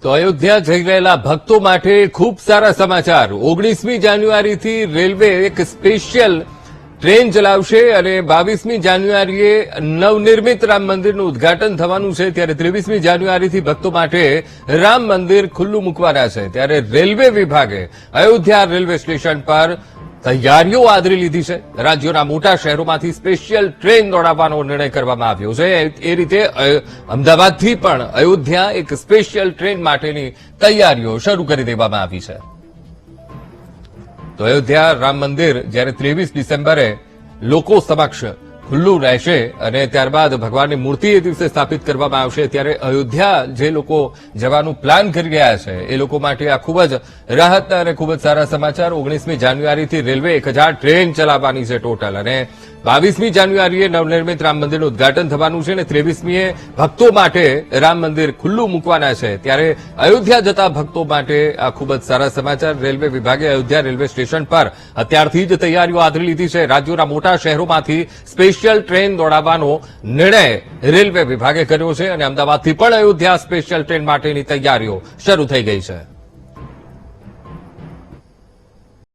તો અયોધ્યા જઈ રહેલા ભક્તો માટે ખૂબ સારા સમાચાર। 19મી જાન્યુઆરીથી રેલવે એક સ્પેશિયલ ટ્રેન ચલાવશે અને 22મી જાન્યુઆરીએ નવનિર્મિત રામ મંદિરનું ઉદઘાટન થવાનું છે। ત્યારે 23મી જાન્યુઆરીથી ભક્તો માટે રામ મંદિર ખુલ્લું મૂકવાના છે। ત્યારે રેલવે વિભાગે અયોધ્યા રેલવે સ્ટેશન પર તૈયારીઓ આદરી લીધી છે। રાજ્યોના મોટા શહેરોમાંથી સ્પેશિયલ ટ્રેન દોડાવવાનો નિર્ણય કરવામાં આવ્યો છે। એ રીતે અમદાવાદથી પણ અયોધ્યા એક સ્પેશિયલ ટ્રેન માટેની તૈયારીઓ શરૂ કરી દેવામાં આવી છે। તો અયોધ્યા રામ મંદિર જ્યારે 23 ડિસેમ્બરે લોકો સમક્ષ ખુલ્લું રહેશે અને ત્યારબાદ ભગવાનની મૂર્તિ એ દિવસે સ્થાપિત કરવામાં આવશે। ત્યારે અયોધ્યા જે લોકો જવાનું પ્લાન કરી રહ્યા છે એ લોકો માટે આ ખૂબ જ રાહતના અને ખૂબ જ સારા સમાચાર। 19મી જાન્યુઆરીથી રેલવે 1000 ટ્રેન ચલાવવાની છે ટોટલ અને 22મી જાન્યુઆરીએ નવનિર્મિત રામ મંદિરનું ઉદઘાટન થવાનું છે અને 23મીએ ભક્તો માટે રામ મંદિર ખુલ્લું મૂકવાના છે। ત્યારે અયોધ્યા જતા ભક્તો માટે આ ખૂબ જ સારા સમાચાર। રેલવે વિભાગે અયોધ્યા રેલવે સ્ટેશન પર અત્યારથી જ તૈયારીઓ આદરી લીધી છે। રાજ્યોના મોટા શહેરોમાંથી સ્પેશિયલ ટ્રેન દોડાવવાનો નિર્ણય રેલવે વિભાગે કર્યો છે અને અમદાવાદથી પણ અયોધ્યા સ્પેશિયલ ટ્રેન માટેની તૈયારીઓ શરૂ થઈ ગઈ છે।